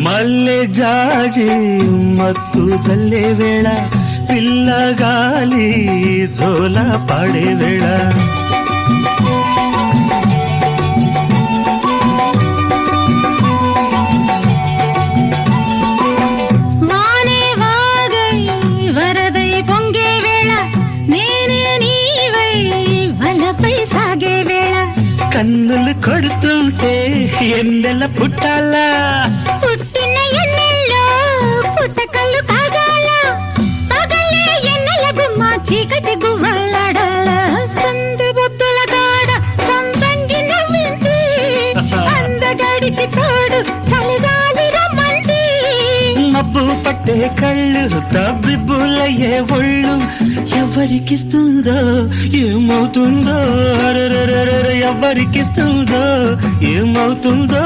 మల్లె జాజి మత్తు చల్లే వేళ పిల్లగాలి జోల పాడే వేళ వానే వాగై వరదై పొంగే వేళ నేనే నీవై వలపై సాగే వేళ కన్నులు కొడుతుంటే ఎన్నెల పుట్టాలా పుట్టిన ఎన్నెల్లో పుట్టకల్లు కాగాల పగలే ఎన్నెల గుమ్మ చీకటి గువ్వలాడాల సందు బొత్తుల కాడ సంతంగి నవ్వింది అందగాడికి తోడు చలిగాలి రమ్మంది మబ్బు పట్టే కళ్ళు తబ్బిబ్బులయ్యే ఒళ్ళు ఎవరికిస్తుందో ఏమవుతుందో ఎవరికిస్తుందో ఏమవుతుందో